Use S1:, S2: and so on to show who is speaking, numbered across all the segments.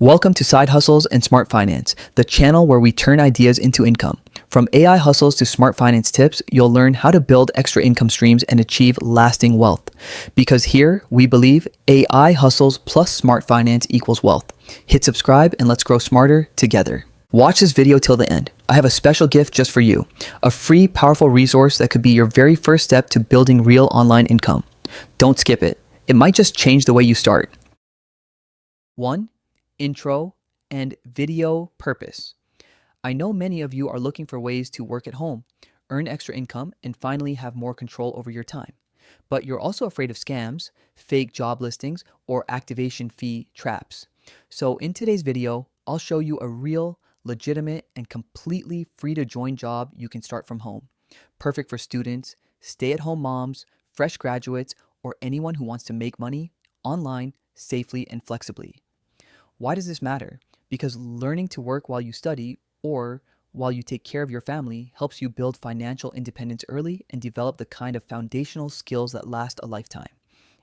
S1: Welcome to Side Hustles and Smart Finance, the channel where we turn ideas into income. From AI hustles to smart finance tips, you'll learn how to build extra income streams and achieve lasting wealth. Because here, we believe AI hustles plus smart finance equals wealth. Hit subscribe and let's grow smarter together. Watch this video till the end. I have a special gift just for you, a free, powerful resource that could be your very first step to building real online income. Don't skip it. It might just change the way you start. 1. Intro and video purpose. I know many of you are looking for ways to work at home, earn extra income, and finally have more control over your time. But you're also afraid of scams, fake job listings, or activation fee traps. So in today's video, I'll show you a real, legitimate, and completely free to join job you can start from home. Perfect for students, stay-at-home moms, fresh graduates, or anyone who wants to make money online safely and flexibly. Why does this matter? Because learning to work while you study or while you take care of your family helps you build financial independence early and develop the kind of foundational skills that last a lifetime.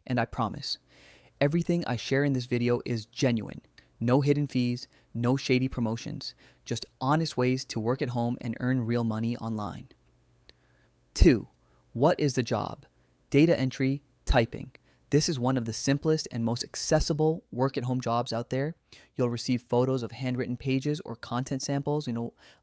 S1: And I promise, everything I share in this video is genuine. No hidden fees, no shady promotions, just honest ways to work at home and earn real money online. 2. What is the job? Data entry, typing. This is one of the simplest and most accessible work-at-home jobs out there. You'll receive photos of handwritten pages or content samples,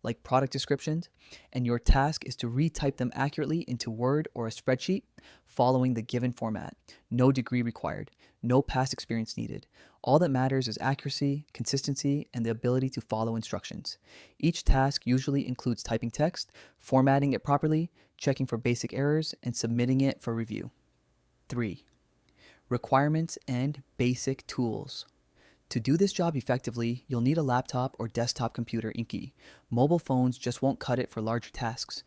S1: like product descriptions, and your task is to retype them accurately into Word or a spreadsheet, following the given format. No degree required, no past experience needed. All that matters is accuracy, consistency, and the ability to follow instructions. Each task usually includes typing text, formatting it properly, checking for basic errors, and submitting it for review. 3. Requirements and basic tools. To do this job effectively, you'll need a laptop or desktop computer Inky. Mobile phones just won't cut it for larger tasks.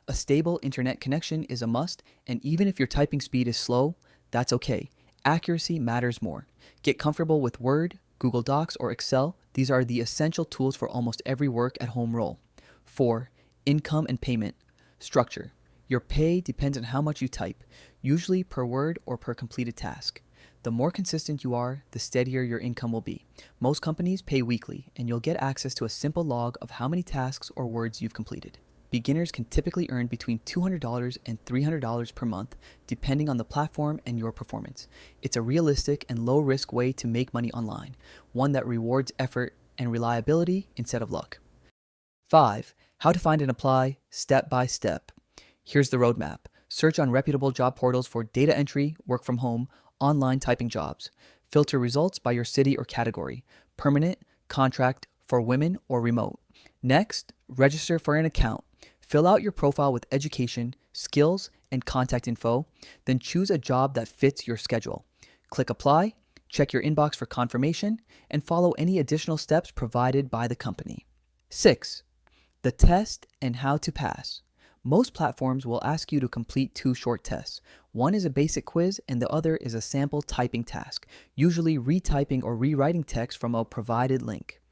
S1: A stable internet connection is a must, and even if your typing speed is slow, that's okay. Accuracy matters more. Get comfortable with Word, Google Docs, or Excel. These are the essential tools for almost every work-at-home role. 4. Income and payment. Structure. Your pay depends on how much you type, usually per word or per completed task. The more consistent you are, the steadier your income will be. Most companies pay weekly, and you'll get access to a simple log of how many tasks or words you've completed. Beginners can typically earn between $200 and $300 per month, depending on the platform and your performance. It's a realistic and low-risk way to make money online, one that rewards effort and reliability instead of luck. 5. How to find and apply step by step. Here's the roadmap. Search on reputable job portals for data entry, work from home, online typing jobs. Filter results by your city or category, permanent, contract, for women, or remote. Next, register for an account. Fill out your profile with education, skills, and contact info, then choose a job that fits your schedule. Click apply, check your inbox for confirmation, and follow any additional steps provided by the company. 6. The test and how to pass. Most platforms will ask you to complete 2 short tests. One is a basic quiz and the other is a sample typing task, usually retyping or rewriting text from a provided link.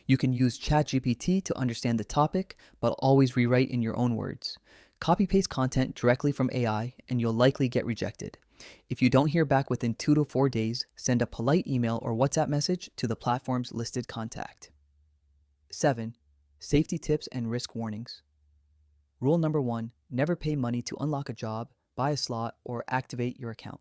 S1: You can use ChatGPT to understand the topic, but always rewrite in your own words. Copy-paste content directly from AI and you'll likely get rejected. If you don't hear back within 2 to 4 days, send a polite email or WhatsApp message to the platform's listed contact. 7. Safety tips and risk warnings. Rule number 1, never pay money to unlock a job, buy a slot, or activate your account.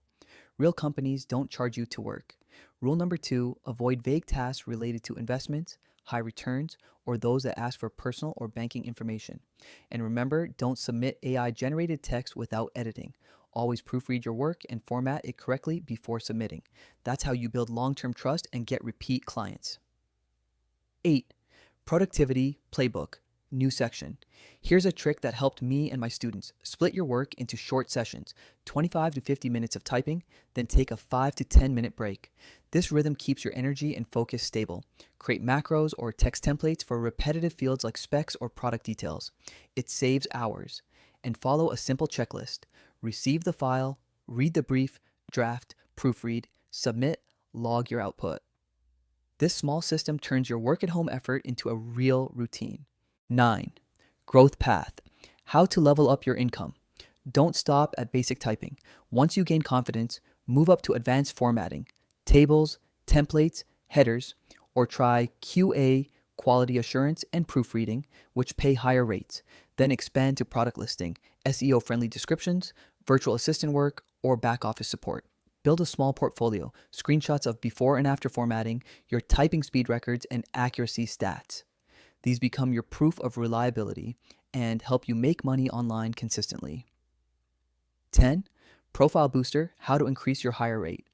S1: Real companies don't charge you to work. Rule number 2, avoid vague tasks related to investments, high returns, or those that ask for personal or banking information. And remember, don't submit AI-generated text without editing. Always proofread your work and format it correctly before submitting. That's how you build long-term trust and get repeat clients. 8. Productivity Playbook. New section. Here's a trick that helped me and my students. Split your work into short sessions, 25 to 50 minutes of typing, then take a 5 to 10 minute break. This rhythm keeps your energy and focus stable. Create macros or text templates for repetitive fields like specs or product details. It saves hours. And follow a simple checklist. Receive the file, read the brief, draft, proofread, submit, log your output. This small system turns your work-at-home effort into a real routine. 9. Growth path. How to level up your income. Don't stop at basic typing. Once you gain confidence, move up to advanced formatting, tables, templates, headers, or try QA, quality assurance, and proofreading, which pay higher rates. Then expand to product listing, SEO-friendly descriptions, virtual assistant work, or back office support. Build a small portfolio, screenshots of before and after formatting, your typing speed records, and accuracy stats. These become your proof of reliability and help you make money online consistently. 10. Profile Booster, how to increase your hire rate.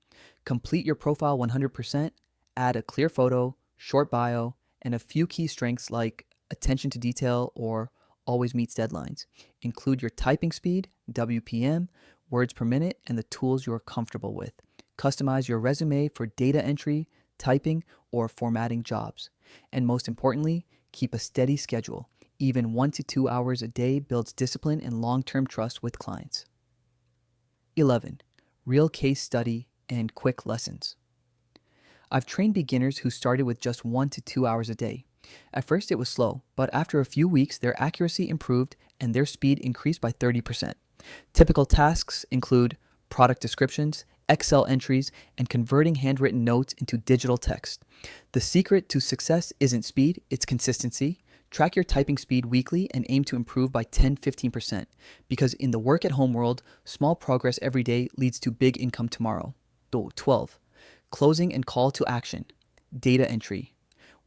S1: Complete your profile 100%, add a clear photo, short bio, and a few key strengths like attention to detail or always meets deadlines. Include your typing speed, WPM, words per minute, and the tools you are comfortable with. Customize your resume for data entry, typing, or formatting jobs. And most importantly, keep a steady schedule. Even 1 to 2 hours a day builds discipline and long-term trust with clients. 11. Real case study and quick lessons. I've trained beginners who started with just 1 to 2 hours a day. At first it was slow, but after a few weeks their accuracy improved and their speed increased by 30%. Typical tasks include product descriptions, Excel entries, and converting handwritten notes into digital text. The secret to success isn't speed, it's consistency. Track your typing speed weekly and aim to improve by 10-15%, because in the work at home world, small progress every day leads to big income tomorrow. 12. Closing and call to action. Data entry.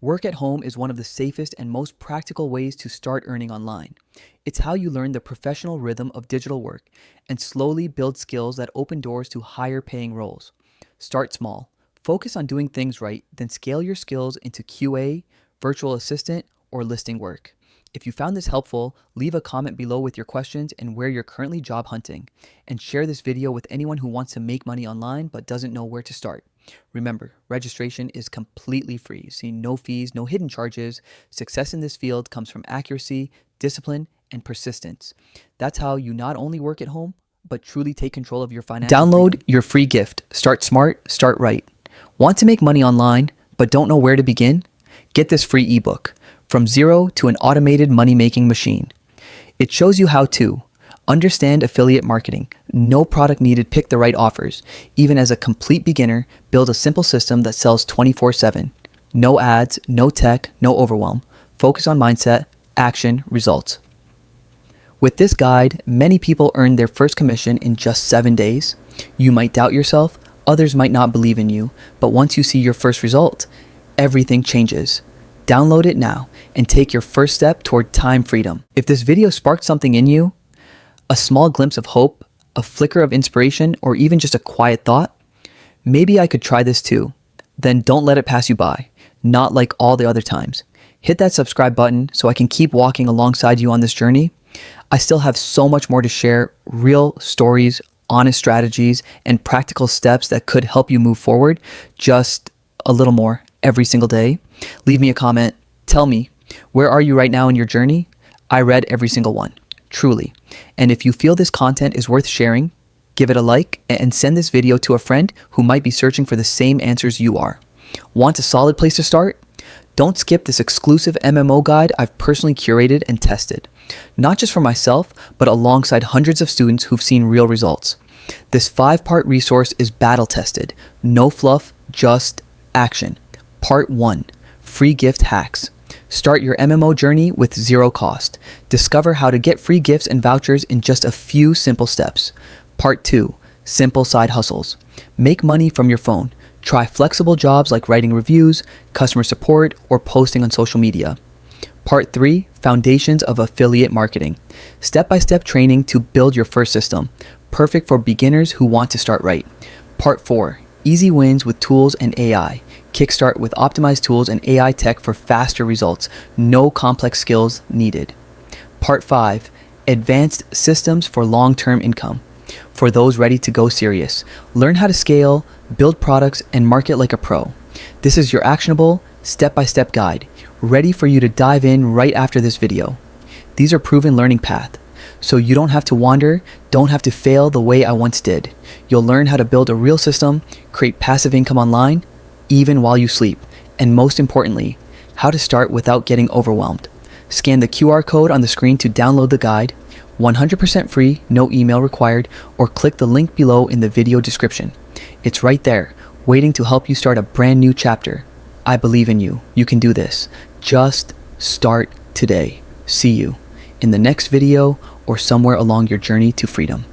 S1: Work at home is one of the safest and most practical ways to start earning online. It's how you learn the professional rhythm of digital work and slowly build skills that open doors to higher paying roles. Start small. Focus on doing things right, then scale your skills into QA, virtual assistant, or listing work. If you found this helpful, leave a comment below with your questions and where you're currently job hunting, and share this video with anyone who wants to make money online but doesn't know where to start. Remember, registration is completely free, so no fees, no hidden charges. Success in this field comes from accuracy, discipline, and persistence. That's how you not only work at home, but truly take control of your finances. Download your free gift. Start smart, start right. Want to make money online, but don't know where to begin? Get this free ebook, From Zero to an Automated Money-Making Machine. It shows you how to understand affiliate marketing, no product needed, pick the right offers. Even as a complete beginner, build a simple system that sells 24/7. No ads, no tech, no overwhelm. Focus on mindset, action, results. With this guide, many people earn their first commission in just 7 days. You might doubt yourself, others might not believe in you, but once you see your first result, everything changes. Download it now and take your first step toward time freedom. If this video sparked something in you, a small glimpse of hope, a flicker of inspiration, or even just a quiet thought, maybe I could try this too. Then don't let it pass you by, not like all the other times. Hit that subscribe button so I can keep walking alongside you on this journey. I still have so much more to share, real stories, honest strategies, and practical steps that could help you move forward just a little more every single day. Leave me a comment. Tell me, where are you right now in your journey? I read every single one, truly. And if you feel this content is worth sharing, give it a like and send this video to a friend who might be searching for the same answers you are. Want a solid place to start? Don't skip this exclusive MMO guide I've personally curated and tested, not just for myself, but alongside hundreds of students who've seen real results. This 5-part resource is battle tested, no fluff, just action. Part 1, free gift hacks. Start your MMO journey with zero cost. Discover how to get free gifts and vouchers in just a few simple steps. Part 2, simple side hustles. Make money from your phone. Try flexible jobs like writing reviews, customer support, or posting on social media. Part 3, foundations of affiliate marketing. Step-by-step training to build your first system. Perfect for beginners who want to start right. Part 4, easy wins with tools and AI. Kickstart with optimized tools and AI tech for faster results. No complex skills needed. Part 5, advanced systems for long-term income. For those ready to go serious, learn how to scale, build products, and market like a pro. This is your actionable, step-by-step guide, ready for you to dive in right after this video. These are proven learning paths, so you don't have to wander, don't have to fail the way I once did. You'll learn how to build a real system, create passive income online, even while you sleep, and most importantly, how to start without getting overwhelmed. Scan the QR code on the screen to download the guide, 100% free, no email required, or click the link below in the video description. It's right there, waiting to help you start a brand new chapter. I believe in you. You can do this. Just start today. See you in the next video or somewhere along your journey to freedom.